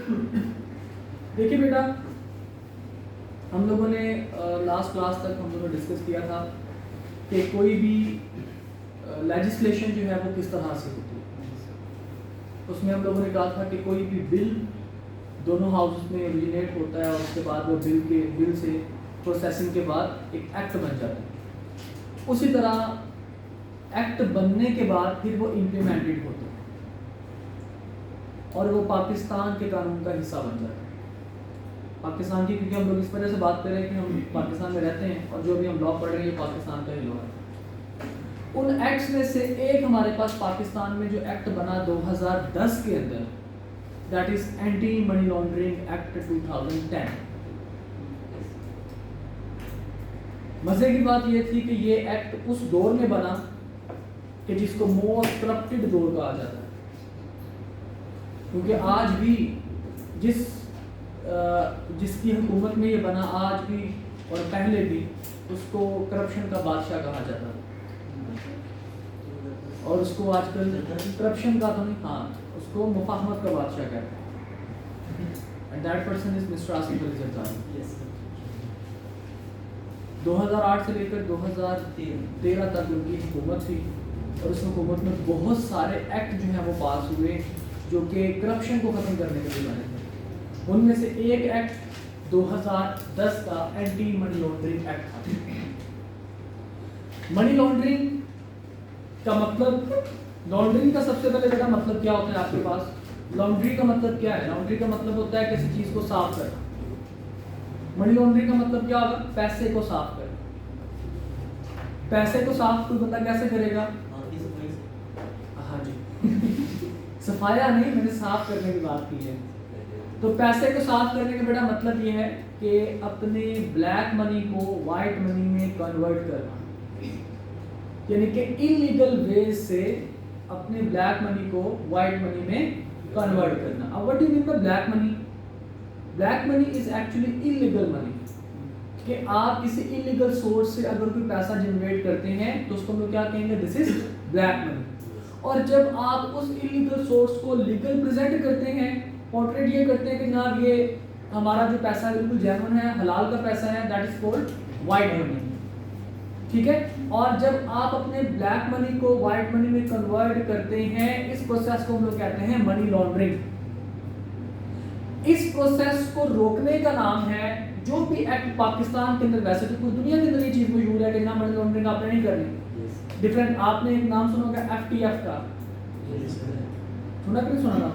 देखिए बेटा, हम लोगों ने लास्ट क्लास तक हम लोगों ने डिस्कस किया था कि कोई भी लेजिस्लेशन जो है वो किस तरह से होती है। उसमें हम लोगों ने कहा था कि कोई भी बिल दोनों हाउस में ओरिजिनेट होता है और उसके बाद वो बिल से प्रोसेसिंग के बाद एक एक्ट बन जाता है। उसी तरह एक्ट बनने के बाद फिर वो इम्प्लीमेंटेड होता है और वो पाकिस्तान के कानून का हिस्सा बन जाता है। पाकिस्तान की, क्योंकि हम लोग इस वजह से बात कर रहे हैं कि हम पाकिस्तान में रहते हैं और जो भी हम लॉ पढ़ रहे हैं ये पाकिस्तान का ही लॉ है। उन एक्ट्स में से एक हमारे पास पाकिस्तान में जो एक्ट बना 2010 के अंदर, that is anti money laundering act 2010। मजे की बात ये थी कि ये एक्ट उस दौर में बना कि जिसको मोस्ट करप्टेड दौर कहा जाता है, क्योंकि आज भी जिसकी हुकूमत में ये बना आज भी और पहले भी उसको करप्शन का बादशाह कहा जाता है। और उसको आजकल करप्शन का तो नहीं, हाँ, उसको मुफाहमत का बादशाह कहते हैं। And that person is mister Asif Ali Zardari. 2008 से लेकर 2013 तक उनकी हुकूमत थी और उस हुकूमत में बहुत सारे एक्ट जो हैं वो पास हुए जो कि करप्शन को ख़त्म करने के लिए बने थे। उनमें से एक एक्ट 2010 का एंटी मनी लॉन्ड्रिंग एक्ट था। मनी लॉन्ड्रिंग का मतलब, लॉन्ड्रिंग का सबसे पहले बेटा मतलब क्या होता है आपके पास? लॉन्ड्री का मतलब क्या है? लॉन्ड्री का मतलब होता है किसी चीज़ को साफ करना। मनी लॉन्ड्रिंग का मतलब क्या होगा? पैसे को साफ करना। पैसे को साफ कोई बंदा कैसे करेगा? हाँ जी सफाया नहीं, मैंने साफ करने की बात की है। तो पैसे को साफ करने का बेटा मतलब ये है कि अपने ब्लैक मनी को वाइट मनी में कन्वर्ट करना, यानी कि इलीगल वेज से अपने ब्लैक मनी को वाइट मनी में कन्वर्ट करना। अब what do you mean by black money? Black money is actually illegal money, कि आप किसी इलीगल सोर्स से अगर कोई पैसा जनरेट करते हैं तो उसको हम लोग क्या कहेंगे? This is black money. और जब आप उस इलीगल सोर्स को लीगल प्रेजेंट करते हैं, पोर्ट्रेट ये करते हैं कि जनाब ये हमारा जो पैसा है बिल्कुल जेन्युइन है, हलाल का पैसा है, that is called white money. ठीक है। और जब आप अपने ब्लैक मनी को वाइट मनी में कन्वर्ट करते हैं, इस प्रोसेस को हम लोग कहते हैं मनी लॉन्ड्रिंग। इस प्रोसेस को रोकने का नाम है, जो भी एक्ट पाकिस्तान के अंदर, वैसे तो पूरी दुनिया के अंदर ये चीज मशहूर है कि ना मनी लॉन्ड्रिंग आपने नहीं करनी। डिफरेंट, आपने एक नाम सुना होगा FTF का, सुना कि नहीं सुना ना?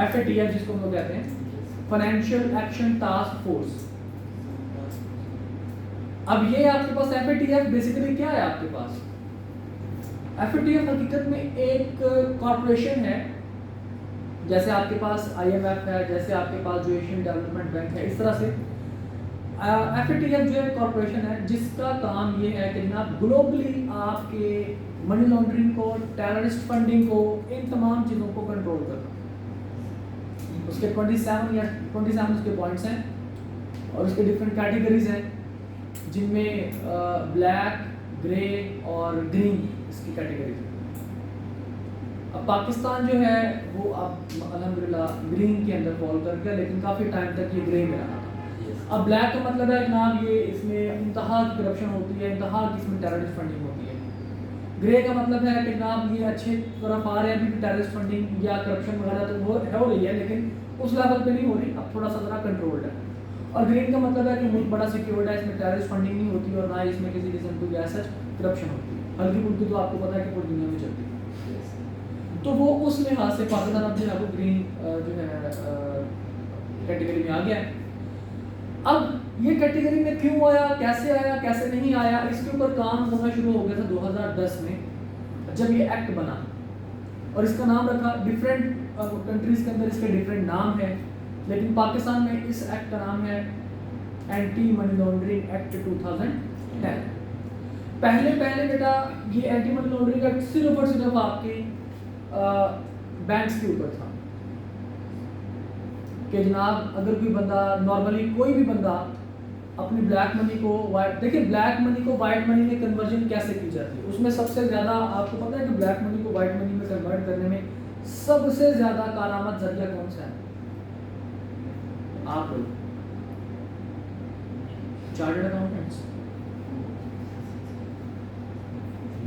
FATF जिसको हम लोग कहते हैं, फाइनेंशियल एक्शन टास्क फोर्स। अब ये आपके पास FATF बेसिकली क्या है? आपके पास FATF हकीकत में एक कॉर्पोरेशन है, जैसे आपके पास IMF है, जैसे आपके पास जो एशियन डेवलपमेंट बैंक है, इस तरह से FATF जो है कॉर्पोरेशन है जिसका काम ये है कि जनाब ग्लोबली आपके मनी लॉन्ड्रिंग को, टेररिस्ट फंडिंग को, इन तमाम चीज़ों को कंट्रोल करना। उसके 27 उसके पॉइंट्स हैं और उसके डिफरेंट कैटेगरीज हैं, जिनमें ब्लैक, ग्रे और ग्रीन इसकी कैटेगरीज है। अब पाकिस्तान जो है वो अब अल्हम्दुलिल्लाह ग्रीन के अंदर फॉल कर गया, लेकिन काफ़ी टाइम तक ये ग्रे में रहा था। अब ब्लैक का मतलब है जनाब ये इसमें इंतहा की करप्शन होती है, इंतहा की इसमें टेररिस्ट फंडिंग होती है। ग्रे का मतलब है कि जनाब ये अच्छे तरफ आ रहे हैं, अभी टेररिस्ट फंडिंग या करप्शन वगैरह तो हो रही है, लेकिन उस लेवल पे नहीं हो रही, अब थोड़ा सा ज़रा कंट्रोल्ड है। और ग्रीन का मतलब है कि मुल्क बड़ा सिक्योर्ड है, इसमें टेररिस्ट फंडिंग नहीं होती और ना इसमें किसी किस्म की ऐसा करप्शन होती है। हल्की फुल्की तो आपको पता है कि पूरी दुनिया में चलती है। तो वो उस लिहाज से पाकिस्तान अब जो है वो ग्रीन जो है कैटेगरी में आ गया है। अब ये कैटेगरी में क्यों आया, कैसे नहीं आया, इसके ऊपर काम होना शुरू हो गया था 2010 में जब ये एक्ट बना। और इसका नाम रखा, डिफरेंट कंट्रीज के अंदर इसके डिफरेंट नाम है, लेकिन पाकिस्तान में इस एक्ट का नाम है एंटी मनी लॉन्ड्रिंग एक्ट 2010। पहले बेटा ये एंटी मनी लॉन्ड्रिंग एक्ट सिर्फ और सिर्फ आपके बैंक्स के ऊपर था कि जनाब अगर कोई बंदा, नॉर्मली कोई भी बंदा अपनी ब्लैक मनी को वाइट, देखिए ब्लैक मनी को वाइट मनी में कन्वर्जन कैसे की जाती है, उसमें सबसे ज़्यादा आपको पता है कि ब्लैक मनी को वाइट मनी में कन्वर्ट करने में सबसे ज़्यादा कारामद जरिया कौन सा है? आप लोग chartered accountants,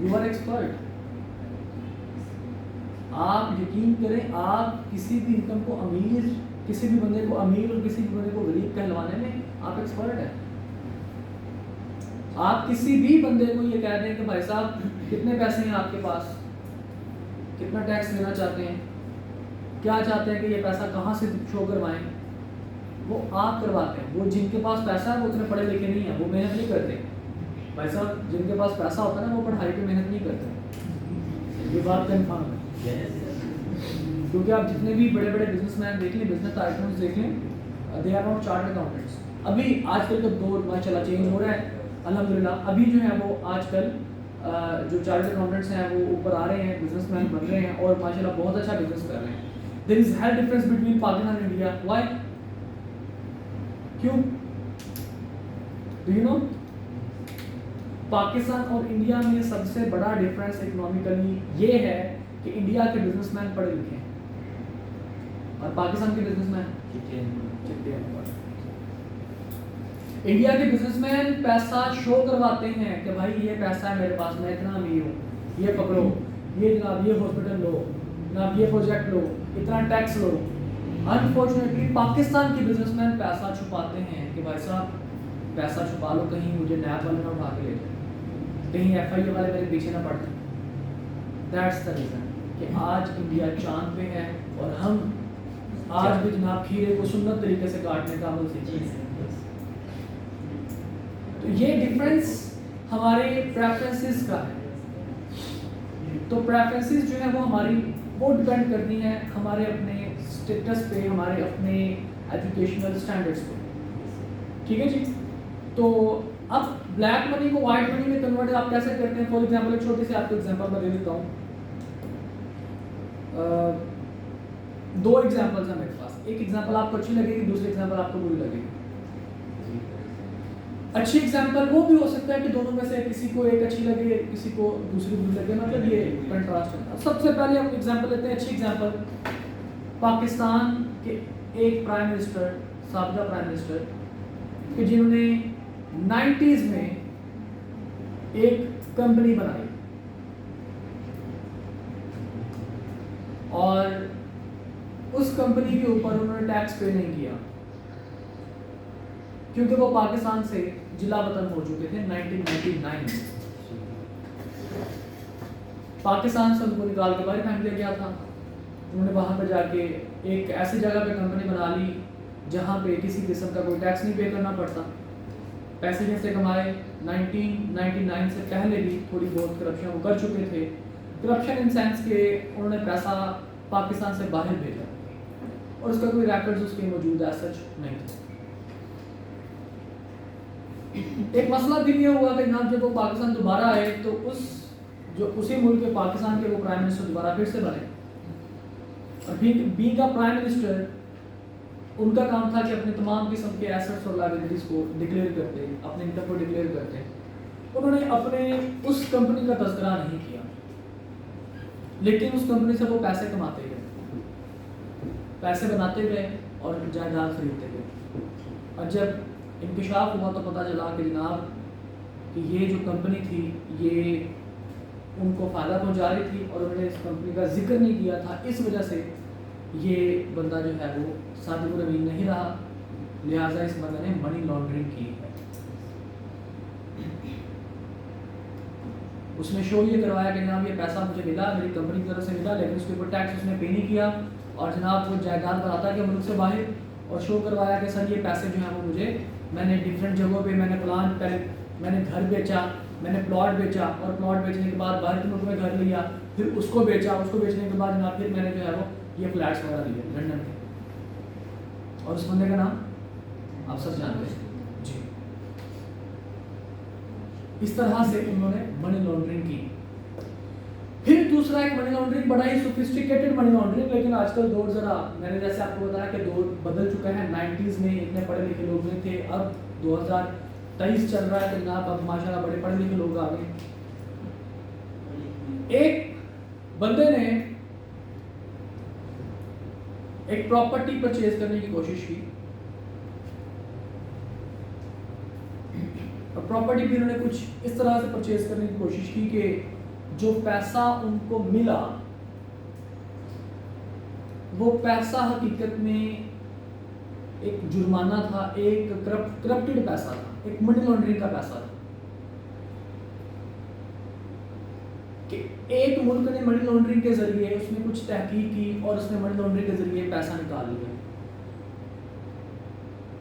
you are expert. आप यकीन करें, आप किसी भी इनकम को अमीर, किसी भी बंदे को अमीर और किसी भी बंदे को गरीब कहलवाने में आप एक्सपर्ट हैं। आप किसी भी बंदे को ये कह दें कि भाई साहब कितने पैसे हैं आपके पास, कितना टैक्स देना चाहते हैं, क्या चाहते हैं कि ये पैसा कहाँ से शो करवाएं, वो आप करवाते हैं। वो जिनके पास पैसा है वो उतने पढ़े लिखे नहीं है, वो मेहनत नहीं करते। भाई साहब जिनके पास पैसा होता है ना वो पढ़ाई पे मेहनत नहीं करते, ये बात कन्फर्म है। क्योंकि आप जितने भी बड़े बड़े बिजनेसमैन देख लें, बिजनेस टाइकून्स देख लें, they are not chartered accountants. अभी आजकल का दौर माशाल्लाह चेंज हो रहा है अल्हम्दुलिल्लाह। अभी जो है वो आजकल जो चार्टर्ड अकाउंटेंट्स हैं वो ऊपर आ रहे हैं, बिजनेसमैन बन रहे हैं और माशाल्लाह बहुत अच्छा बिजनेस कर रहे हैं। There is health difference between Pakistan and India, why, क्यों, डू यू नो? पाकिस्तान और इंडिया में सबसे बड़ा डिफरेंस इकोनॉमिकली ये है कि इंडिया के बिजनेसमैन पढ़े लिखे हैं और पाकिस्तान के बिजनेसमैन चिट्टे हैं। इंडिया के बिजनेसमैन पैसा शो करवाते हैं कि भाई ये पैसा है मेरे पास, मैं इतना अमीर हूँ, ये पकड़ो, ये जनाब ये हॉस्पिटल लो, जनाब ये प्रोजेक्ट लो, इतना टैक्स लो। अनफॉर्चुनेटली पाकिस्तान के बिजनेसमैन पैसा छुपाते हैं कि भाई साहब पैसा छुपा लो, कहीं मुझे नैब वाले ना उठा के ले जाए, कहीं FIA वाले मेरे पीछे ना पड़ जाए। दैट्स द रीज़न कि आज इंडिया चांद पे है और हम आज भी जनाब खीरे को सुन्नत तरीके से काटने का अमल सीखे हैं। तो ये डिफरेंस हमारे प्रेफरेंसेस का है। तो प्रेफरेंसेस जो है वो हमारी वो डिपेंड करती हैं हमारे अपने स्टेटस पे, हमारे अपने एजुकेशनल स्टैंडर्ड्स पे, ठीक है जी। तो अब ब्लैक मनी को वाइट मनी में कन्वर्ट आप कैसे करते हैं? फॉर एग्जांपल एक छोटी सी आपको एग्जांपल मैं दे देता हूँ। दो एग्जांपल्स हैं मेरे पास, एक एग्जांपल आपको अच्छी लगेगी, दूसरी एग्जांपल आपको बुरी लगेगी। अच्छी एग्जांपल वो भी हो सकता है कि दोनों में से किसी को एक अच्छी लगे, किसी को दूसरी बुरी लगे, मतलब ये कंट्रास्ट है। सबसे पहले हम एग्जांपल लेते हैं, अच्छी एग्जांपल पाकिस्तान के एक प्राइम मिनिस्टर, साबिका प्राइम मिनिस्टर कि जिन्होंने 90s में एक कंपनी बनाई और उस कंपनी के ऊपर उन्होंने टैक्स पे नहीं किया क्योंकि वो पाकिस्तान से जिला वतन हो चुके थे 1999 में। पाकिस्तान से उनको निकाल के बाहर फेंक दिया गया था। उन्होंने वहाँ पर जाके एक ऐसी जगह पे कंपनी बना ली जहाँ पे किसी किस्म का कोई टैक्स नहीं पे करना पड़ता। पैसे जैसे कमाए, 1999 से पहले भी थोड़ी बहुत करप्शन वो कर चुके थे। करप्शन इन सेंस के उन्होंने पैसा पाकिस्तान से बाहर भेजा और उसका कोई रिकॉर्ड्स उसके मौजूद है सच नहीं थे। एक मसला भी ये हुआ कि जनाब जब वो पाकिस्तान दोबारा आए तो उसी मुल्क के पाकिस्तान के वो प्राइम मिनिस्टर दोबारा फिर से बने और बीइंग का प्राइम मिनिस्टर उनका काम था कि अपने तमाम किस्म के एसेट्स और लायबिलिटीज को डिक्लेयर करते, अपने इनकम को डिक्लेयर करते। उन्होंने अपने उस कंपनी का तज़किरा नहीं किया, लेकिन उस कंपनी से वो पैसे कमाते गए, पैसे बनाते गए और जायदाद खरीदते गए। और जब इंकशाफ हुआ तो पता चला कि जनाब कि ये जो कंपनी थी ये उनको फ़ायदा पहुंचा रही थी और उन्होंने इस कंपनी का जिक्र नहीं किया था। इस वजह से ये बंदा जो है वो सादिकुल अमीन नहीं रहा, लिहाजा इस बंदे ने मनी लॉन्ड्रिंग की है। उसने शो ये करवाया कि जनाब ये पैसा मुझे मिला, मेरी कंपनी की तरफ से मिला, लेकिन उसके ऊपर टैक्स उसने पे नहीं किया और जनाब वो जायदाद बनाता कि मुल्क से बाहर और शो करवाया कि सर ये पैसे जो हैं वो मुझे, मैंने डिफरेंट जगहों पे मैंने प्लान पहले मैंने घर बेचा, मैंने प्लॉट बेचा और प्लॉट बेचने के बाद बाहर के मुल्क में घर लिया, फिर उसको बेचा, उसको बेचने के बाद जनाब फिर मैंने जो है वो ये फ्लैट्स वगैरह लिए लंदन के। और उस बंदे का नाम आप सब जानते हैं जी। इस तरह से उन्होंने मनी लॉन्ड्रिंग की। फिर दूसरा एक मनी लॉन्ड्रिंग बड़ा ही सोफिस्टिकेटेड मनी लॉन्ड्रिंग, लेकिन आजकल दौर ज़रा मैंने जैसे आपको बताया कि दौर बदल चुका है। 90s में इतने पढ़े लिखे लोग नहीं थे, अब 2023 चल रहा है तो जनाब अब माशाल्लाह बड़े पढ़े लिखे लोग आ गए। एक बंदे ने एक प्रॉपर्टी परचेज करने की कोशिश की और प्रॉपर्टी भी उन्होंने कुछ इस तरह से परचेज करने की कोशिश की कि जो पैसा उनको मिला वो पैसा हकीकत में एक जुर्माना था, एक करप्टेड पैसा था, एक मनी लॉन्ड्रिंग का पैसा था कि एक मुल्क ने मनी लॉन्ड्रिंग के जरिए उसने कुछ तहकीक की और उसने मनी लॉन्ड्रिंग के जरिए पैसा निकाल लिया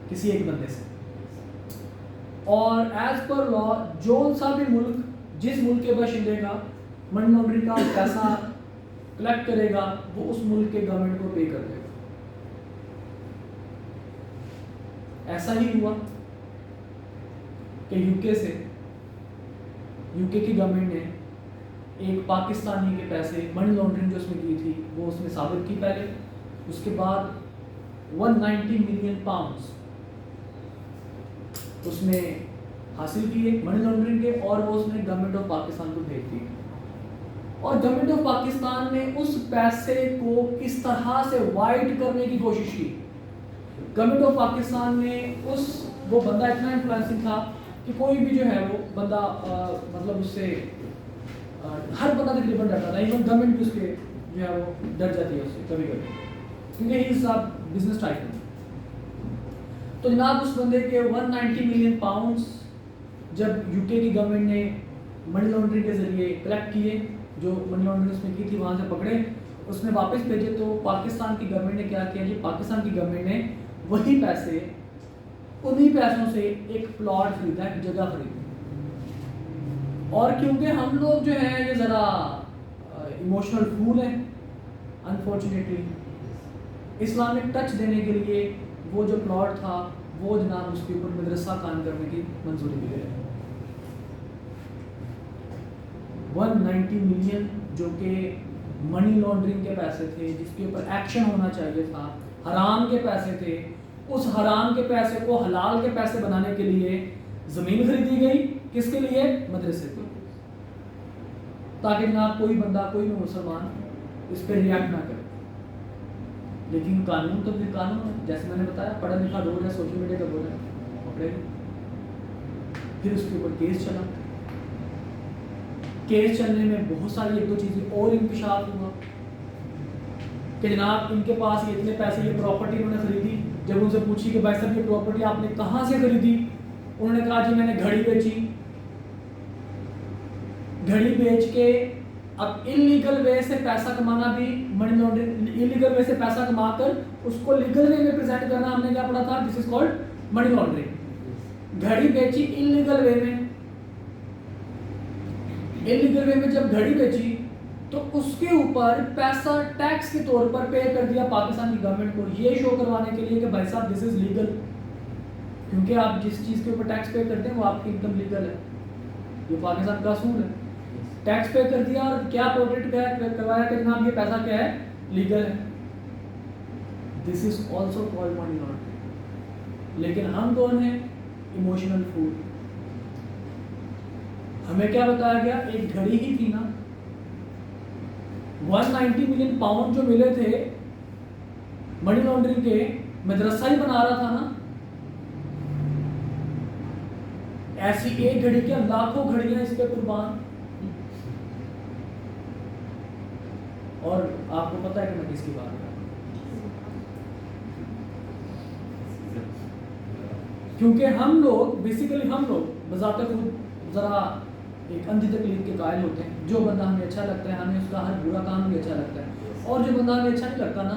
किसी एक बंदे से। और एज पर लॉ जो सा भी मुल्क जिस मुल्क के बाशिंदे का मनी लॉन्ड्रिंग का पैसा कलेक्ट करेगा वो उस मुल्क के गवर्नमेंट को पे कर देगा। ऐसा ही हुआ कि यूके की गवर्नमेंट ने एक पाकिस्तानी के पैसे मनी लॉन्ड्रिंग जो उसमें की थी वो उसमें साबित की पहले, उसके बाद 190 मिलियन पाउंड्स उसने हासिल किए मनी लॉन्ड्रिंग के और वो उसने गवर्नमेंट ऑफ पाकिस्तान को भेज दिए। और गवर्नमेंट ऑफ पाकिस्तान ने उस पैसे को किस तरह से वाइट करने की कोशिश की। गवर्नमेंट ऑफ पाकिस्तान ने वो बंदा इतना इन्फ्लुएंसिंग था कि कोई भी जो है वो बंदा मतलब उससे हर बंदा तकरीबन डरता था, इवन गवर्नमेंट भी उसके जो है वो डर जाती है उससे कभी कभी, क्योंकि he is a business tycoon. तो जनाब उस बंदे के 190 मिलियन पाउंड्स जब यूके की गवर्नमेंट ने मनी लॉन्ड्रिंग के जरिए कलेक्ट किए, जो मनी लॉन्ड्रिंग उसने की थी वहाँ से पकड़े, उसने वापस भेजे, तो पाकिस्तान की गवर्नमेंट ने क्या किया जी, पाकिस्तान की गवर्नमेंट ने वही पैसे उन्हीं पैसों से एक प्लॉट खरीदा, एक जगह खरीदी। और क्योंकि हम लोग जो हैं ये ज़रा इमोशनल फूल हैं अनफॉर्चुनेटली, इस्लामिक टच देने के लिए वो जो प्लॉट था वो जनाब उसके ऊपर मदरसा कायम करने की मंजूरी मिली है। 190 मिलियन जो कि मनी लॉन्ड्रिंग के पैसे थे, जिसके ऊपर एक्शन होना चाहिए था, हराम के पैसे थे, उस हराम के पैसे को हलाल के पैसे बनाने के लिए ज़मीन खरीदी गई। किसके लिए? मदरसे के, ताकि जनाब कोई बंदा कोई भी मुसलमान इस पर रिएक्ट ना करे। लेकिन कानून तो फिर कानून है, जैसे मैंने बताया पढ़ा लिखा रोज है, सोशल मीडिया का बोल है, पकड़ेगा। फिर उसके ऊपर केस चला, केस चलने में बहुत सारी एक दो चीज़ें और इंकशाफ हुआ कि जनाब इनके पास ये इतने पैसे, ये प्रॉपर्टी उन्होंने खरीदी। जब उनसे पूछी कि भाई साहब ये प्रॉपर्टी आपने कहाँ से खरीदी, उन्होंने कहा जी मैंने घड़ी बेची। घड़ी बेच के अब इलीगल वे से पैसा कमाना भी मनी लॉन्ड्रिंग, इलीगल वे से पैसा कमाकर उसको लीगल वे में प्रेजेंट करना, हमने क्या पढ़ा था, this is called money laundering. घड़ी बेची इलीगल वे में, इलीगल वे में जब घड़ी बेची तो उसके ऊपर पैसा टैक्स के तौर पर पे कर दिया पाकिस्तान की गवर्नमेंट को, ये शो करवाने के लिए कि भाई साहब दिस इज लीगल, क्योंकि आप जिस चीज़ के ऊपर टैक्स पे करते हैं वो आपकी इनकम लीगल है, ये पाकिस्तान का असूल है। टैक्स पे कर दिया और क्या प्रोटेक्ट करवाया कि जनाब ये पैसा क्या है, लीगल है। This is also called money laundering. लेकिन हम कौन हैं? Emotional food. हमें क्या बताया गया, एक घड़ी ही थी ना, 190 मिलियन पाउंड जो मिले थे मनी लॉन्ड्रिंग के, मदरसा ही बना रहा था ना। ऐसी एक घड़ी के लाखों घड़ियां इस पे कुर्बान। और आपको पता है कि मैं किसकी बात कर रहा हूं, क्योंकि हम लोग बेसिकली हम लोग बजाते खुद जरा एक अंधी तकलीफ के कायल होते हैं। जो बंदा हमें अच्छा लगता है हमें उसका हर बुरा काम भी अच्छा लगता है, और जो बंदा हमें अच्छा नहीं लगता ना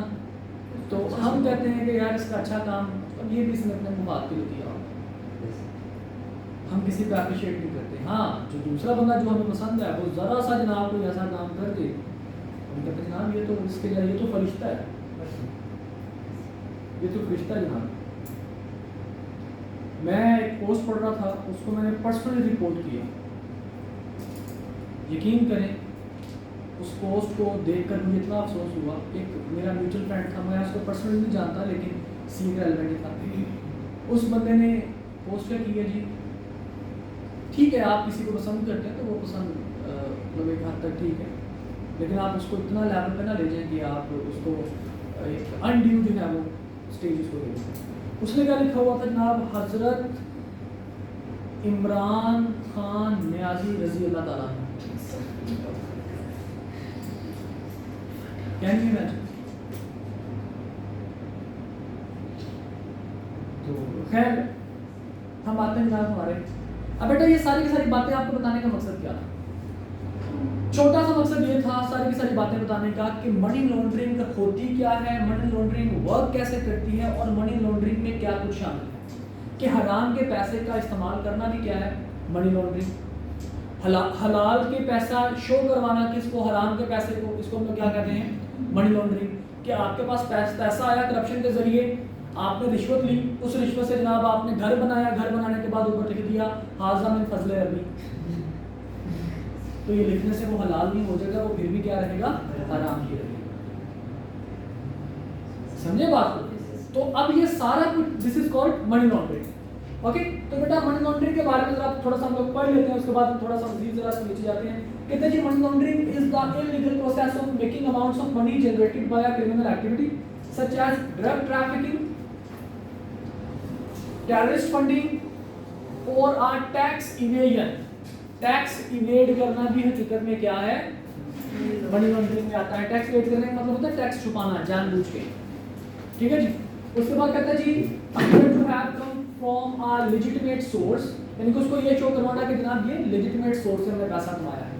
तो हम कहते हैं कि यार इसका अच्छा काम, अब ये भी इसने अपने मुबाद के लिए किया, हम किसी को अप्रिशिएट नहीं करते। हाँ, जो दूसरा बंदा जो हमें पसंद है वो ज़रा सा जनाब कोई ऐसा काम कर दे, हम कहते हैं जनाब ये तो इसके लिए ये तो फरिश्ता है, ये तो फरिश्ता है जनाब। मैं एक पोस्ट पढ़ रहा था, उसको मैंने पर्सनली रिपोर्ट किया। यकीन करें उस पोस्ट को देखकर मुझे इतना अफसोस हुआ। एक मेरा म्यूचुअल फ्रेंड था, मैं उसको पर्सनली नहीं जानता लेकिन सीनियर एलिमेंट था। उस बंदे ने पोस्ट क्या की है जी, ठीक है आप किसी को पसंद करते हैं तो वो पसंद मतलब एक हद तक ठीक है, लेकिन आप उसको इतना लेवल पे ना ले जाएं कि आप उसको एक अनड्यू जो है वो स्टेज उसको दे दें। उसने क्या लिखा हुआ था जनाब, हजरत इमरान खान नियाजी रजी अल्लाह ताला कैन यू इमेजिन। तो खैर हम आते हैं जनाब हमारे। अब बेटा ये सारी की सारी बातें आपको बताने का मकसद क्या था? छोटा सा मकसद ये था सारी की सारी बातें बताने का कि मनी लॉन्ड्रिंग होती क्या है, मनी लॉन्ड्रिंग वर्क कैसे करती है और मनी लॉन्ड्रिंग में क्या कुछ शामिल है, कि हराम के पैसे का इस्तेमाल करना भी क्या है मनी लॉन्ड्रिंग, हलाल के पैसा शो करवाना किसको, हराम के पैसे को, इसको हम लोग क्या कहते हैं मनी लॉन्ड्रिंग। कि आपके पास पैसा आया करप्शन के जरिए, आपने रिश्वत ली, उस रिश्वत से जनाब आपने घर बनाया, घर बनाने के बाद ऊपर लिख दिया हाजा मिन फजले रबी, तो ये लिखने से वो हलाल नहीं हो जाएगा, वो फिर भी क्या रहेगा हराम ही रहेगा। समझे बात को? तो अब ये सारा कुछ this is called money laundering. Okay, तो बेटा मनी लॉन्ड्रिंग के बारे में जरा थोड़ा सा हम लोग पढ़ लेते हैं, उसके बाद थोड़ा सा मजीद जरा नीचे जाते हैं। कहते हैं जी money laundering is the illegal process of making amounts of money generated by a criminal activity such as drug trafficking, terrorist funding और आ टैक्स इवेजन। टैक्स इवेड करना भी हकीकत में क्या है मनी लॉन्ड्रिंग में आता है। टैक्स इवेड करने का मतलब होता है टैक्स छुपाना जानबूझ के, ठीक है जी। उसके बाद कहता है जी appear to have come from a legitimate source, यानी कि उसको ये शो करवाना कि जनाब ये legitimate source से हमने पैसा कमाया है।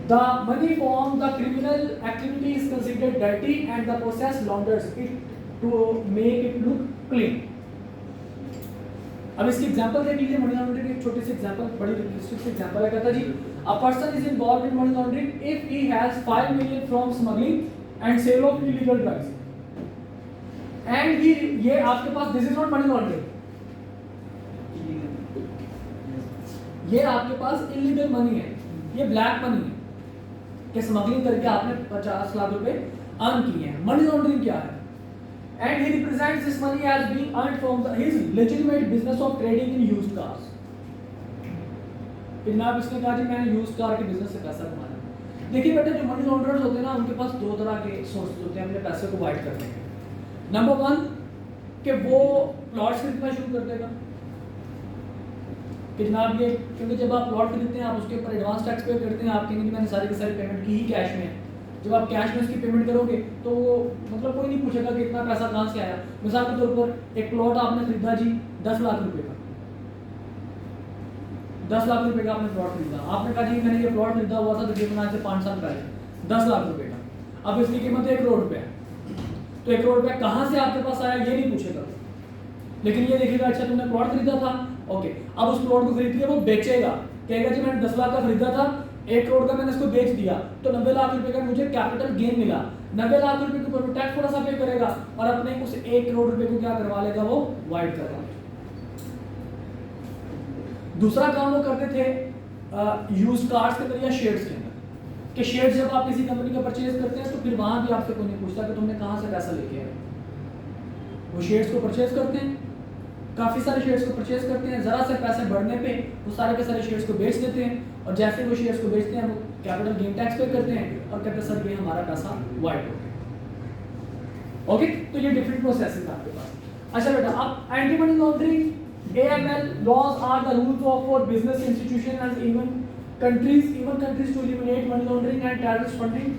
The money from the criminal activity is considered dirty and the process launders it to make it look clean। अब इसकी एग्जांपल देख लीजिए, मनी लॉन्ड्रिंग की एक छोटी सी एग्जांपल, बड़ी रिस्ट्रिक्ट एग्जांपल है। कहता जी a person is involved in money laundering if he has 5 million from smuggling and sale of illegal drugs and he ये आपके पास this is not money laundering, ये आपके पास इलीगल मनी है, ये ब्लैक मनी है कि स्मगलिंग करके आपने 50 लाख रुपए अर्न किए हैं। मनी लॉन्ड्रिंग क्या है? And he represents this money as being earned from his legitimate business of trading in used cars। जनाब इसने कहा जी मैंने यूज्ड कार के बिजनेस से पैसा कमाया। देखिए बेटा जो मनी लॉन्ड्रर्स होते हैं ना उनके पास दो तरह के सोर्सेज होते हैं अपने पैसे को वाइट करने के। नंबर 1 कि वो प्लॉट्स खरीदना शुरू कर देगा कि जनाब ये, क्योंकि जब आप प्लॉट खरीदते हैं आप उसके ऊपर एडवांस टैक्स पे करते हैं, आप कहेंगे मैंने सारी की सारी पेमेंट की ही कैश में। जब आप कैश में उसकी पेमेंट करोगे तो वो मतलब कोई नहीं पूछेगा कि इतना पैसा कहाँ से आया। मिसाल के तौर पर एक प्लॉट आपने खरीदा जी 10 लाख रुपए का, 10 लाख रुपए का आपने प्लॉट खरीदा, आपने कहा जी मैंने ये प्लॉट खरीदा हुआ था तकरीबन आज से 5 साल पहले 10 लाख रुपए का, अब इसकी कीमत 1 करोड़ रुपए है। तो 1 करोड़ रुपए कहाँ से आपके पास आया ये नहीं पूछेगा, लेकिन ये देखेगा अच्छा तुमने प्लॉट खरीदा था, ओके अब उस प्लॉट को खरीद के वो बेचेगा, कहेगा जी मैंने 10 लाख का खरीदा था, 1 करोड़ का मैंने इसको बेच दिया तो 90 लाख रुपए का मुझे कैपिटल गेन मिला। 90 लाख रुपए के ऊपर टैक्स थोड़ा सा पे करेगा और अपने उस 1 करोड़ रुपए को क्या करवा लेगा वो वाइट करवा। दूसरा काम वो करते थे यूज्ड कार्स के अंदर या शेयर्स के अंदर, कि शेयर्स जब आप किसी कंपनी का परचेज करते हैं तो फिर वहां भी आपसे कोई नहीं पूछता कि तुमने कहां से पैसा लेके आए। वो शेयर्स को परचेज करते हैं, काफ़ी सारे शेयर्स को परचेज करते हैं, ज़रा से पैसे बढ़ने पे वो सारे के सारे शेयर्स को बेच देते हैं और जैसे वो शेयर्स को बेचते हैं वो कैपिटल गेन टैक्स पे करते हैं और कहते हैं सर ये हमारा पैसा वाइट हो गया। ओके, तो ये डिफरेंट प्रोसेस है आपके पास। अच्छा बेटा अब anti money laundering AML laws are the rules of for business institution and even countries to eliminate money laundering and terrorist funding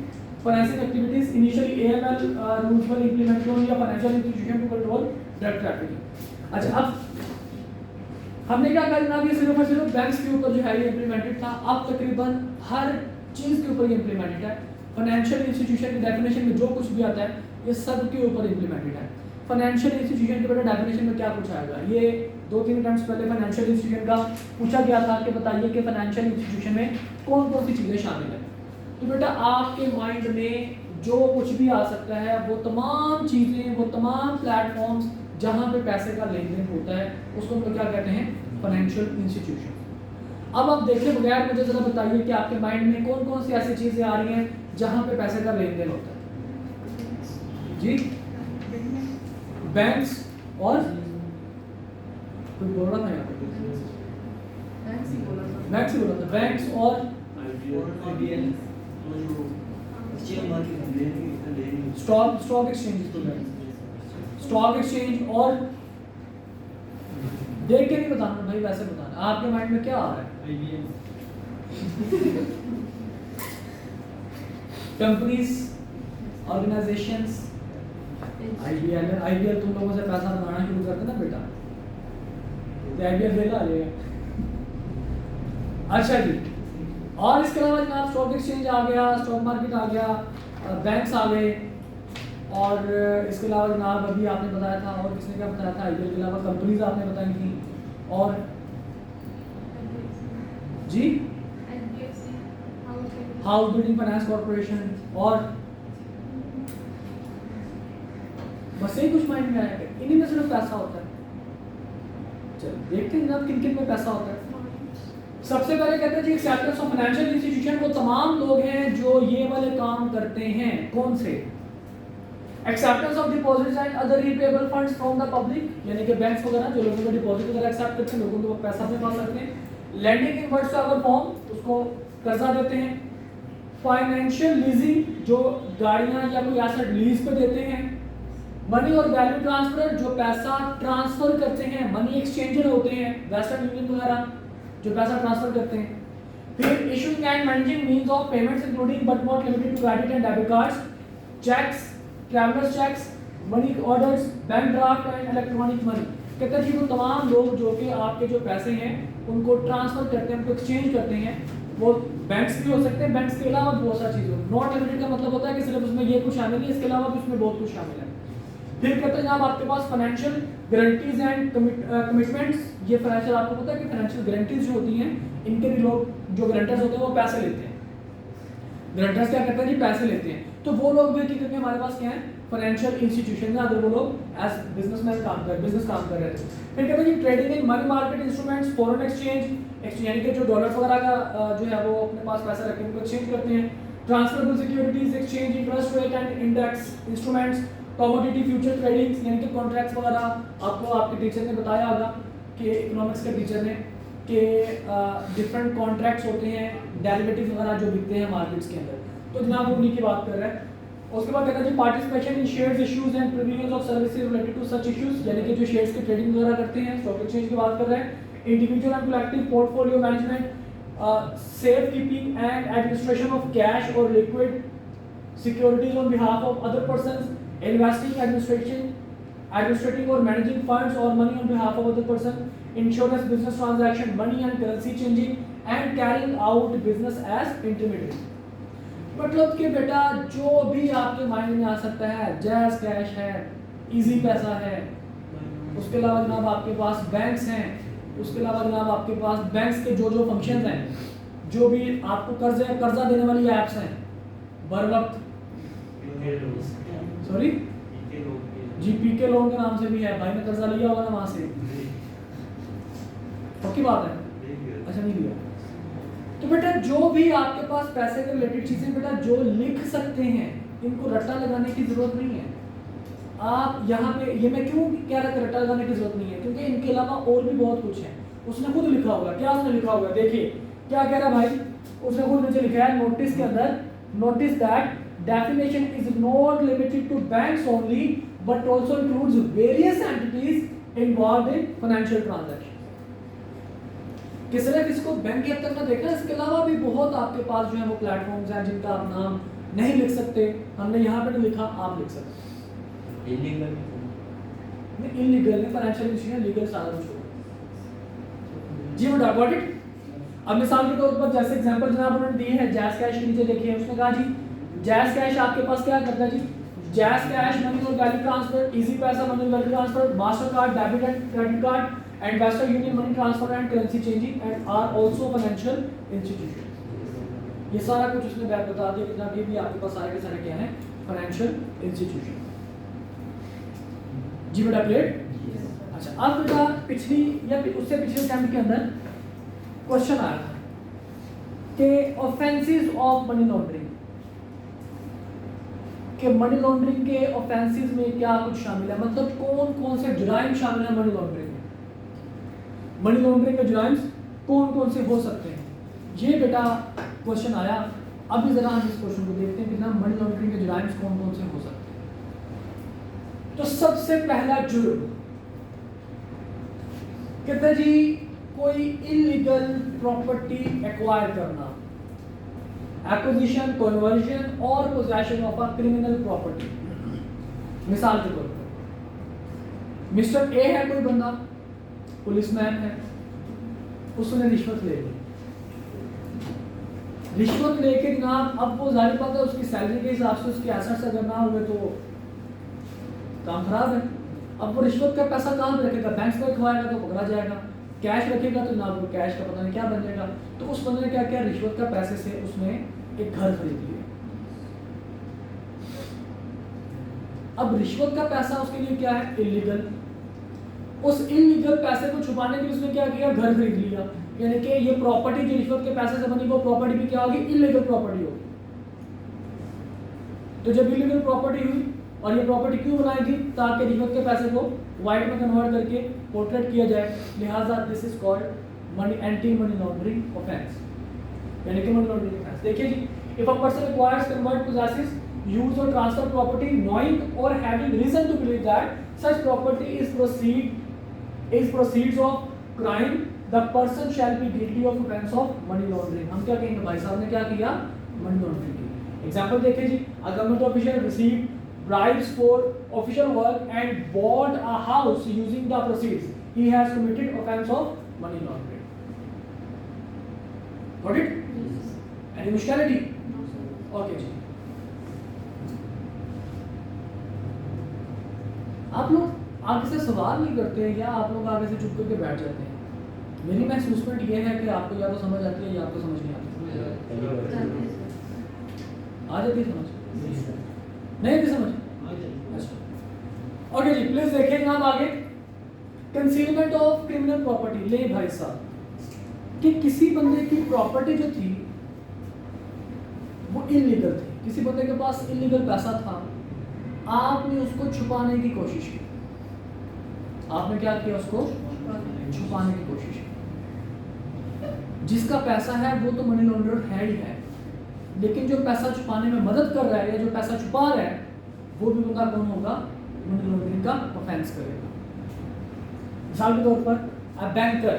financing activities. Initially AML rules were implemented on the financial institution to control drug trafficking। अच्छा अब हमने क्या करना है, सिर्फ और सिर्फ banks के ऊपर जो है ये इम्प्लीमेंटेड था, अब तकरीबन हर चीज़ के ऊपर ये इम्प्लीमेंटेड है। फाइनेंशियल इंस्टीट्यूशन की डेफिनेशन में जो कुछ भी आता है ये सब के ऊपर इम्प्लीमेंटेड है। फाइनेंशियल इंस्टीट्यूशन के बेटा डेफिनेशन में क्या कुछ आएगा, ये 2-3 टाइम्स पहले फाइनेंशियल इंस्टीट्यूशन का पूछा गया था कि बताइए कि फाइनेंशियल इंस्टीट्यूशन में कौन कौन सी चीज़ें शामिल है। तो बेटा आपके माइंड में जो कुछ भी आ सकता है वो तमाम चीज़ें, वो तमाम प्लेटफॉर्म्स जहाँ पे पैसे का लेन देन होता है उसको हम लोग क्या कहते हैं फाइनेंशियल इंस्टीट्यूशन। अब आप देखे बगैर मुझे ज़रा बताइए कि आपके माइंड में कौन कौन सी ऐसी चीज़ें आ रही हैं जहाँ पे पैसे का लेन देन होता है जी। बैंक्स और कोई बोल रहा था यहाँ पे, बैंक्स ही बोला था, बैंक्स और स्टॉक एक्सचेंज और देख के नहीं बताना भाई, वैसे बताना आपके माइंड में क्या आ रहा है। कंपनीज, ऑर्गेनाइजेशंस, आईबीएल तुम लोगों से पैसा बनाना शुरू करते ना बेटा, तो आईबीएल देगा आ जाएगा। अच्छा जी, और इसके अलावा जनाब स्टॉक एक्सचेंज आ गया, स्टॉक मार्केट आ गया, बैंक्स आ गए, और इसके अलावा जनाब अभी आपने बताया था, और किसने क्या बताया था, आईपीएल के अलावा कंपनीज आपने बताई थी, और जी हाउस बिल्डिंग फाइनेंस कॉर्पोरेशन, और बस यही कुछ माइंड में आएगा। इन्हीं में सिर्फ पैसा होता है। चलो देखते हैं जनाब किन किन में पैसा होता है। सबसे पहले कहते हैं जी एक्सेप्टेंस ऑफ फाइनेंशियल इंस्टीट्यूशन, वो तमाम लोग हैं जो ये वाले काम करते हैं। कौन से? Acceptance of deposits and other repayable funds from the public, यानी कि बैंक्स वगैरह जो लोगों को डिपॉजिट वगैरह एक्सेप्ट करते हैं, लोगों को पैसा अपने पास रखते हैं। लैंडिंग इन व्हाटसएवर फॉर्म, उसको कर्जा देते हैं। फाइनेंशियल लीजिंग, जो गाड़ियां या कोई एसेट लीज पे देते हैं। मनी और वैल्यू ट्रांसफर, जो पैसा ट्रांसफर करते हैं, मनी एक्सचेंजर होते हैं, वेस्टर्न यूनियन वगैरह जो पैसा ट्रांसफर करते हैं। फिर issuing and managing means of payments including but not limited to credit and debit cards, cheques, travellers cheques, money orders, bank draft and electronic money. कहते हैं वो तमाम लोग जो कि आपके जो पैसे हैं उनको ट्रांसफर करते हैं, उनको एक्सचेंज करते हैं, वो बैंक्स भी हो सकते हैं, बैंक्स के अलावा बहुत सारी चीज़ें। नॉट लिमिटेड का मतलब होता है कि सिर्फ उसमें ये कुछ शामिल है, इसके अलावा भी उसमें बहुत कुछ शामिल है। फिर कहते हैं जनाब आपके पास फाइनेंशियल गारंटीज एंड कमिटमेंट्स, ये फाइनेंशियल, आपको पता है कि फाइनेंशियल गारंटीज जो होती हैं, इनके भी लोग जो गारंटर्स होते हैं वो पैसे लेते हैं। गारंटर्स क्या करते हैं जी? पैसे लेते हैं। तो वो लोग भी हकीकत में हमारे पास क्या है? फाइनेंशियल इंस्टीट्यूशन है, अगर वो लोग एज बिजनेस काम कर रहे थे। फिर कहते हैं जी trading in money market instruments, foreign exchange, यानी कि जो डॉलर वगैरह का जो है वो अपने पास पैसा रख के उनको एक्सचेंज करते हैं। Transferable securities, exchange interest rate and index instruments, commodity future trading, यानी कि कॉन्ट्रैक्ट्स वगैरह। आपको आपके टीचर ने बताया होगा कि इकोनॉमिक्स के टीचर ने कि डिफरेंट कॉन्ट्रैक्ट्स होते हैं, डेरिवेटिव वगैरह जो बिकते हैं मार्केट्स के अंदर। तो जनाब वो उन्हीं की बात कर रहा है। उसके बाद कहता है जी participation in shares issues and premiums of services related to such issues, यानी कि जो शेयर्स की ट्रेडिंग वगैरह करते हैं, स्टॉक एक्सचेंज की बात कर रहे हैं। Individual and collective portfolio management, safe keeping and administration of cash और liquid securities on behalf of other persons, investing, administrating or managing funds or money on behalf of other person, insurance, business transaction, money and currency changing and carrying out business as intermediary। मतलब कि बेटा जो भी आपके mind में आ सकता है, jazz cash है, इजी पैसा है, उसके अलावा जनाब आपके पास बैंक्स हैं, उसके अलावा जनाब आपके पास बैंक्स के जो जो फंक्शंस हैं, जो भी आपको कर्जा देने वाली एप्स हैं, बर वक्त सॉरी जी पीके लोन के नाम से भी है, भाई ने कर्जा लिया होगा ना वहां से, पक्की बात है? अच्छा नहीं लिया। तो बेटा जो भी आपके पास पैसे के रिलेटेड चीजें बेटा जो लिख सकते हैं, इनको रट्टा लगाने की जरूरत नहीं है। आप यहाँ पे ये मैं क्यों कह रहा था रट्टा लगाने की जरूरत नहीं है, क्योंकि इनके अलावा और भी बहुत कुछ है। उसने खुद लिखा होगा, क्या उसने लिखा होगा, देखिए क्या कह रहा भाई, उसने खुद नीचे लिखा है नोटिस के अंदर, notice that definition is not limited to banks only but also includes various entities involved in financial transactions। कि सिर्फ इसको बैंक के हद तक ना देखना, इसके अलावा भी बहुत आपके पास जो है वो प्लेटफॉर्म्स हैं जिनका आप नाम नहीं लिख सकते, हमने यहाँ पे नहीं लिखा, आप लिख सकते। इलीगल नहीं, फाइनेंशियल इंस्टीट्यूशन लीगल सारा कुछ जी बेटा गॉट इट। अब मिसाल के तौर पर जैसे एग्जांपल जनाब उन्होंने दिए हैं, जैज कैश के नीचे देखिए, उसने कहा जी जैज कैश आपके पास क्या करता है जी? जैज कैश मनी और value transfer, Easypaisa money value transfer, Mastercard, debit and credit card and Western Union money transfer and currency changing and are also financial institution. ये सारा कुछ उसने बैक बता दिया कितना ये भी आपके पास सारे के सारे क्या है? Financial institution. जी बेटा क्लियर? अच्छा अब बेटा पिछली या उससे पिछले टाइम के अंदर क्वेश्चन आया था कि ऑफेंसेस ऑफ मनी लॉन्ड्रिंग, कि मनी लॉन्ड्रिंग के ऑफेंसेस में क्या कुछ शामिल है, मतलब कौन कौन से जुराइम शामिल है मनी लॉन्ड्रिंग में, मनी लॉन्ड्रिंग के जुराइम कौन कौन से हो सकते हैं, ये बेटा क्वेश्चन आया। अभी जरा हम इस क्वेश्चन को देखते हैं कि ना मनी लॉन्ड्रिंग के जुराइम कौन कौन से हो सकते हैं। तो सबसे पहला जुर्म कहते हैं जी कोई इलीगल प्रॉपर्टी एक्वायर करना, एक्विजिशन, कन्वर्जन और possession of a criminal property. मिसाल के तौर पर मिस्टर ए है कोई बंदा, पुलिसमैन है, उसने रिश्वत ले ली। रिश्वत लेके जनाब अब वो जाहिर बात है उसकी सैलरी के हिसाब से उसके एसेट्स अगर ना हुए तो काम खराब है। अब वो रिश्वत का पैसा कहाँ पे रखेगा? बैंक में रखवाएगा तो पकड़ा जाएगा, कैश रखेगा तो ना वो कैश का पता नहीं क्या बन जाएगा। तो उस बंदे ने क्या किया, रिश्वत का पैसे से उसने एक घर खरीद लिया। अब रिश्वत का पैसा उसके लिए क्या है? इलीगल। उस इलीगल पैसे को छुपाने के लिए उसने क्या किया? घर खरीद लिया। यानी कि ये प्रॉपर्टी जो रिश्वत के पैसे से बनी वो प्रॉपर्टी भी क्या होगी? इलीगल प्रॉपर्टी होगी। तो जब इलीगल प्रॉपर्टी हुई, और ये प्रॉपर्टी क्यों बनाई थी? ताकि रिश्वत के पैसे को व्हाइट में कन्वर्ट करके पोर्ट्रेट किया जाए। लिहाजा this is called money anti money laundering offence, यानी कि मनी लॉन्ड्रिंग ऑफेंस। देखिए जी, if a person acquires, convert, possesses, use or transfer property knowing or having reason to believe that such property is proceeds of crime, the person shall be guilty of offense of money laundering। हम क्या कहेंगे? भाई साहब ने क्या किया? Money laundering की। Example देखिए जी, a government official received bribes for official work and bought a house using the proceeds, he has committed offense of money laundering। Got it? Yes. Any mushkilati? No sir। Okay जी। आप लोग आगे से सवाल नहीं करते हैं या आप लोग आगे से चुप करके बैठ जाते हैं? मेरी महसूसमेंट ये है कि आपको या तो समझ आती है या आपको समझ नहीं आती। आ जाती है समझ? नहीं आती समझ? अच्छा ओके जी, प्लीज देखिए जनाब आगे। Concealment of criminal property. ले भाई साहब कि किसी बंदे की प्रॉपर्टी जो थी वो इलीगल थी, किसी बंदे के पास इलीगल पैसा था, आपने उसको छुपाने की कोशिश की। आपने क्या किया? उसको छुपाने की कोशिश की। जिसका पैसा है वो तो मनी लॉन्ड्रर है ही है, लेकिन जो पैसा छुपाने में मदद कर रहा है या जो पैसा छुपा रहा है वो भी बंदा कौन होगा? मनी लॉन्ड्रिंग का ऑफेंस करेगा। मिसाल के तौर पर a banker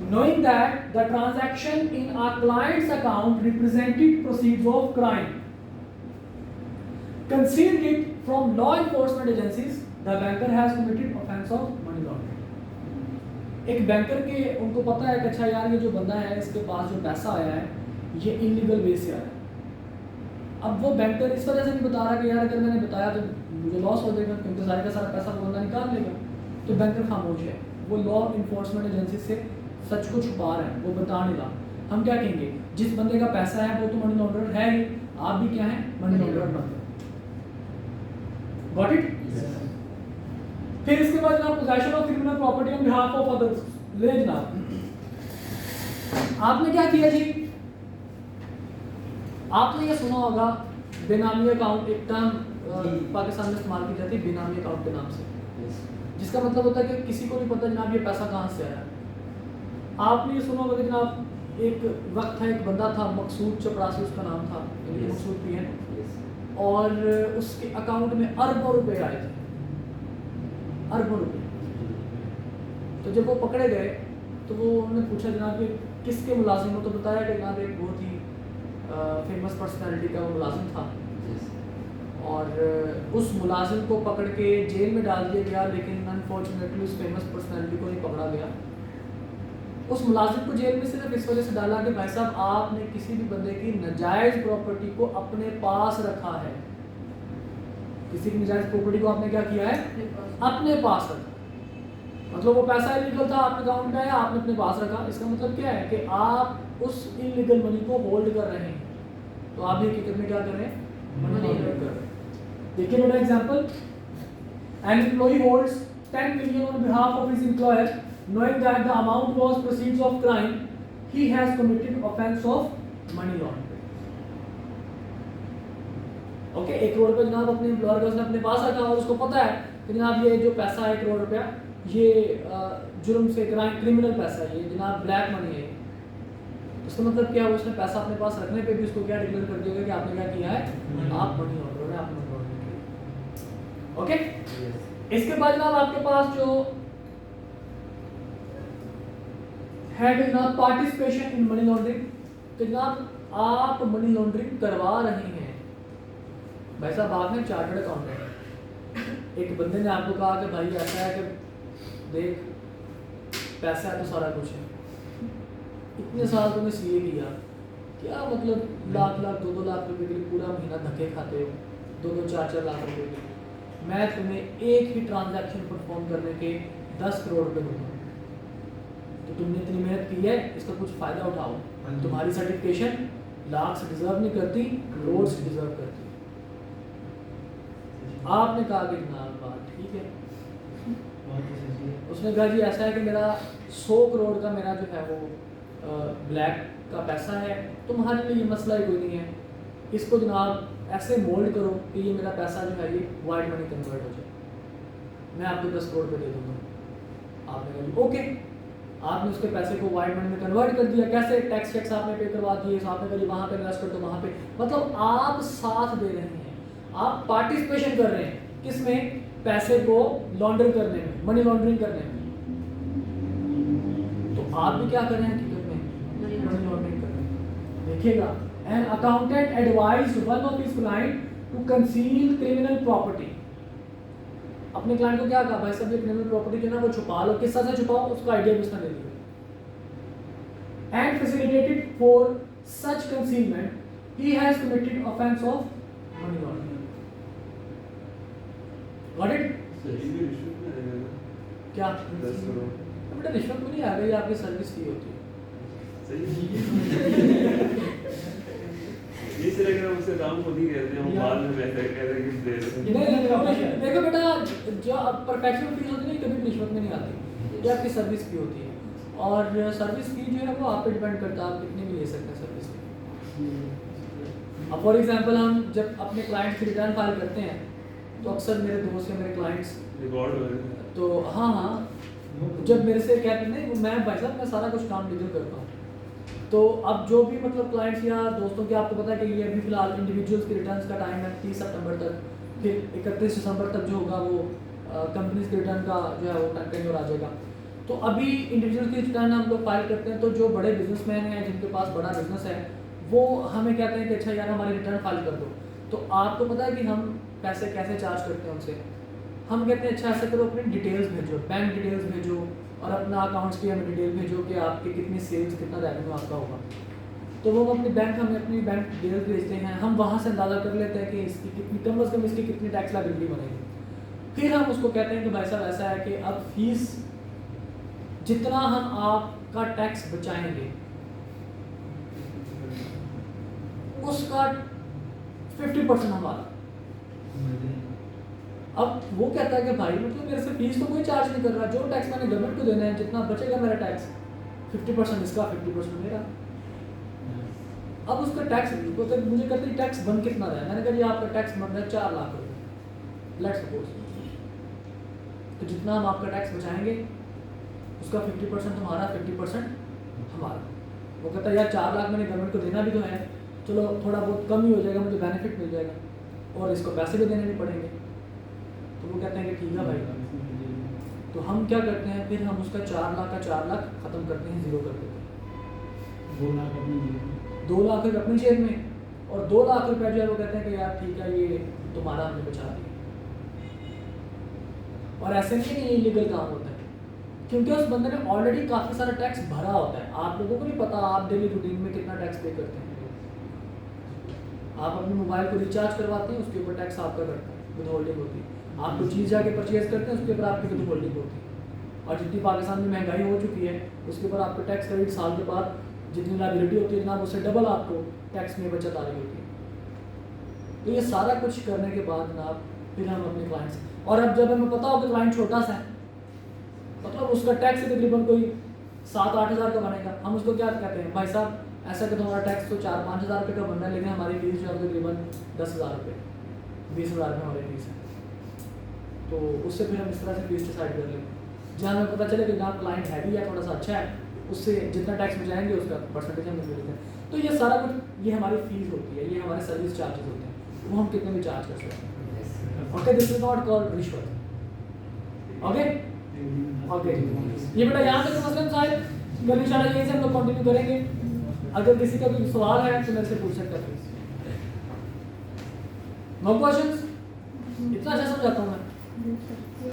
knowing that the transaction in our client's account represented proceeds of crime, concealed it from law enforcement agencies, the banker has committed offense of money laundering। एक banker के उनको पता है कि अच्छा यार ये जो बंदा है इसके पास जो पैसा आया है ये इलीगल वे से आया है। अब वो बैंकर इस वजह से नहीं बता रहा कि यार अगर मैंने बताया तो मुझे लॉस हो जाएगा, क्योंकि सारे का सारा पैसा वो बंदा निकाल लेगा। तो बैंकर खामोश है, वो लॉ इन्फोर्समेंट एजेंसी से सच को छुपा रहा है, वो बता नहीं रहा। हम क्या कहेंगे? जिस बंदे का पैसा है वो तो मनी लॉन्ड्रर है ही, आप भी क्या है? मनी लॉन्ड्रर बनते। Got it? फिर इसके बाद जनाब possession of criminal property on behalf of others. ले जनाब, आपने क्या किया जी? आपने ये सुना होगा बेनामी अकाउंट, एक टर्म पाकिस्तान में इस्तेमाल की जाती है बेनामी अकाउंट के नाम से, जिसका मतलब होता है कि किसी को नहीं पता जनाब ये पैसा कहाँ से आया। आपने ये सुना होगा कि जनाब एक वक्त था, एक बंदा था मकसूद चपरासी उसका नाम था, मकसूद भी है, और उसके अकाउंट में अरबों रुपए आए थे, अरबों रुपए। तो जब वो पकड़े गए तो वो उन्होंने पूछा जनाब ये किसके मुलाजिम हो? तो बताया कि जनाब एक बहुत ही फेमस पर्सनैलिटी का वो मुलाजिम था, और उस मुलाजिम को पकड़ के जेल में डाल दिया गया, लेकिन अनफॉर्चुनेटली उस फेमस पर्सनैलिटी को नहीं पकड़ा गया। उस मुलाजिम को जेल में सिर्फ इस वजह से डाला कि भाई साहब आपने किसी भी बंदे की नाजायज प्रॉपर्टी को अपने पास रखा है। किसी की नाजायज प्रॉपर्टी को आपने क्या किया है? अपने पास रखा। मतलब वो पैसा इलीगल था, आपने अकाउंट में आया, आपने अपने पास रखा। इसका मतलब क्या है कि आप उस इलीगल मनी को होल्ड कर रहे हैं। तो आप भी हकीकत में क्या कर रहे हैं? मनी होल्ड कर रहे हैं। देखिए मेरा example, an employee holds 10 million on behalf of his employer, knowing that the amount was proceeds of crime, he has committed offense of money laundering। Okay, 1 crore रुपए जनाब अपने एम्प्लॉयर का उसने अपने पास रखा और उसको पता है कि जनाब ये जो पैसा है 1 करोड़ रुपया ये जुर्म से क्रिमिनल पैसा है, ये जनाब ब्लैक मनी है। उसका मतलब क्या है? उसने पैसा अपने पास रखने पे भी उसको क्या डिक्लेयर कर दिया कि आपने क्या किया है? आप मनी लॉन्ड्रर है, आप मनी लॉन्ड्रिंग। ओके, इसके बाद जनाब आपके पास जो है कि जनाब पार्टिसिपेशन इन मनी लॉन्ड्रिंग, कि जनाब आप मनी लॉन्ड्रिंग करवा रहे हैं। भाई साहब आप हैं चार्टर्ड अकाउंटेंट, एक बंदे ने आपको कहा कि भाई ऐसा है कि देख पैसा है तो सारा कुछ है, इतने साल तुमने सीए किया, क्या मतलब लाख लाख 2-2 लाख रुपए के लिए पूरा महीना धक्के खाते हो, 2-2 4-4 लाख रुपए के लिए। मैं तुम्हें एक ही ट्रांजैक्शन परफॉर्म करने के 10 करोड़ रुपए दूंगा, तो तुमने इतनी मेहनत की है, इसका कुछ फ़ायदा उठाओ। तुम्हारी सर्टिफिकेशन लाख से डिजर्व नहीं करती, करोड़ से डिजर्व करती। आपने कहा कि जनाब बात ठीक है। उसने कहा जी ऐसा है कि मेरा 100 करोड़ का मेरा जो है वो ब्लैक का पैसा है, तुम्हारे लिए ये मसला ही कोई नहीं है, इसको जनाब ऐसे मोल्ड करो कि ये मेरा पैसा जो है ये वाइट मनी कन्वर्ट हो जाए, मैं आपको 10 करोड़ रुपये दे दूँगा। आपने कहा ओके, आपने उसके पैसे को वाइट मनी में कन्वर्ट कर दिया। कैसे? टैक्स आपने पे करवा दिए, आपने कहा वहाँ पे इन्वेस्ट कर दो, वहाँ पे, मतलब आप साथ दे रहे हैं, आप पार्टिसिपेशन कर रहे हैं किसमें? पैसे को लॉन्ड्रिंग करने में, मनी लॉन्ड्रिंग करने में। तो आप भी क्या कर रहे हैं हकीकत में? मनी लॉन्ड्रिंग कर रहे हैं। देखिएगा, an accountant advised one of his client to conceal criminal property. अपने क्लाइंट को क्या कहा? भाई साहब ये क्रिमिनल प्रॉपर्टी जो है ना वो छुपा लो। किस तरह से छुपाओ? उसका आइडिया भी उसने दे दिया। And facilitated for such concealment he has committed offence of money laundering. Got it? क्या बेटा रिश्वत में नहीं आ गई, आपकी सर्विस फी होती है। ये से लग रहा है उससे दाम खुद ही कहते हैं, हम बाद में पैसे कहते हैं कि दे दो। देखो बेटा, जो परफेक्शनल फीस होती है कभी रिश्वत में नहीं आती, ये आपकी सर्विस फी होती है। और सर्विस फी जो है वो आप पे डिपेंड करता है, आप कितनी भी ले सकते हैं सर्विस फी। अब फॉर एग्जांपल हम जब अपने क्लाइंट्स की रिटर्न फाइल करते हैं तो अक्सर मेरे दोस्त या मेरे क्लाइंट्स रिकॉर्ड तो हाँ जब मेरे से कहते नहीं मैं भाई साहब मैं सारा कुछ काम डिजिटल करता हूँ, तो अब जो भी मतलब क्लाइंट्स या दोस्तों की, आपको पता है कि ये अभी फिलहाल इंडिविजुअल्स की रिटर्न्स का टाइम है 30 सितंबर तक, फिर 31 दिसंबर तक जो होगा वो कंपनीज के रिटर्न का जो है वो टेन्योर आ जाएगा। तो अभी इंडिविजुअल की रिटर्न हम लोग फाइल करते हैं, तो जो बड़े बिजनेसमैन हैं जिनके पास बड़ा बिजनेस है वो हमें कहते हैं कि अच्छा यार हमारी रिटर्न फाइल कर दो। तो आपको पता है कि हम पैसे कैसे चार्ज करते हैं उनसे? हम कहते हैं अच्छा ऐसा करो, अपनी डिटेल्स भेजो, बैंक डिटेल्स भेजो और अपना अकाउंट्स की हमें डिटेल भेजो कि आपकी कितनी सेल्स, कितना रेवेन्यू आपका होगा। तो वो अपनी बैंक हमें अपनी बैंक डिटेल्स भेजते हैं, हम वहाँ से अंदाज़ा कर लेते हैं कि इसकी कितनी कम से कम इसकी कितनी टैक्स लायबिलिटी बनेगी। फिर हम उसको कहते हैं कि भाई साहब ऐसा है कि अब फीस जितना हम आपका टैक्स बचाएंगे उसका 50% हमारा। अब वो कहता है कि भाई मतलब मेरे से फीस तो कोई चार्ज नहीं कर रहा, जो टैक्स मैंने गवर्नमेंट को देना है जितना बचेगा मेरा टैक्स 50% इसका 50% मेरा। अब उसका टैक्स तो मुझे कहते हैं टैक्स बन कितना रहा है? मैंने कहा जी आपका टैक्स बन रहा है 4 लाख रुपये, लेट्स सपोज। तो जितना हम आपका टैक्स बचाएंगे उसका 50% हमारा, 50% हमारा। वो कहता है यार 4 लाख मैंने गवर्नमेंट को देना भी तो है, चलो थोड़ा बहुत कम ही हो जाएगा, मुझे बेनिफिट मिल जाएगा और इसको पैसे भी देने नहीं पड़ेंगे। तो वो कहते हैं कि ठीक है भाई। तो हम क्या करते हैं फिर? हम उसका 4 लाख का 4 लाख ख़त्म करते हैं, ज़ीरो कर देते हैं। 2 लाख अपनी जेब में, 2 लाख रुपये अपनी जेब में और 2 लाख रुपये जो है वो कहते हैं कि यार ठीक है ये तुम्हारा हमने बचा दिया। और ऐसे नहीं ये इलीगल काम होता है, क्योंकि उस बंदे ने ऑलरेडी काफ़ी सारा टैक्स भरा होता है। आप लोगों को नहीं पता आप डेली रूटीन में कितना टैक्स पे करते हैं। आप अपने मोबाइल को रिचार्ज करवाते हैं, उसके ऊपर टैक्स आपका करता है, विद होल्डिंग होती है। आप कोई चीज़ जाके परचेज करते हैं उसके ऊपर आपकी विद होल्डिंग होती है। और जितनी पाकिस्तान में महंगाई हो चुकी है उसके ऊपर आपको टैक्स क्रेडिट साल के बाद जितनी लायबिलिटी होती है जनाब उससे डबल आपको टैक्स में बचत आ रही होती है। तो ये सारा कुछ करने के बाद जनाब फिर हम अपने क्लाइंट्स, और अब जब हमें पता हो कि क्लाइंट छोटा सा है, मतलब उसका टैक्स तकरीबन कोई 7-8 हज़ार का बनेगा, हम उसको क्या कहते हैं? भाई साहब ऐसा कि तुम्हारा टैक्स तो 4-5 हज़ार रुपये का बनना है, लेकिन हमारी फीस जो है तकरीबन 10,000 रुपये, 20,000 रुपये हमारी फीस है। तो उससे फिर हम इस तरह से फीस डिसाइड कर लेंगे, जहाँ हमें पता चले कि जहाँ क्लाइंट हैवी है, थोड़ा सा अच्छा है, उससे जितना टैक्स बचाएंगे उसका परसेंटेज हम ले लेते हैं। तो ये सारा कुछ ये हमारी फीस होती है, ये हमारे सर्विस चार्जेस होते हैं, वो हम कितने भी चार्ज कर सकते हैं। Okay, this is not called रिश्वत। ओके ओके, ये बेटा यहाँ तक मसलन साहब कल इंशाल्लाह यहीं से हम लोग कंटिन्यू करेंगे। अगर किसी का कोई सवाल है तो मेरे से पूछ सकते हैं। No questions? इतना अच्छा समझाता हूँ मैं।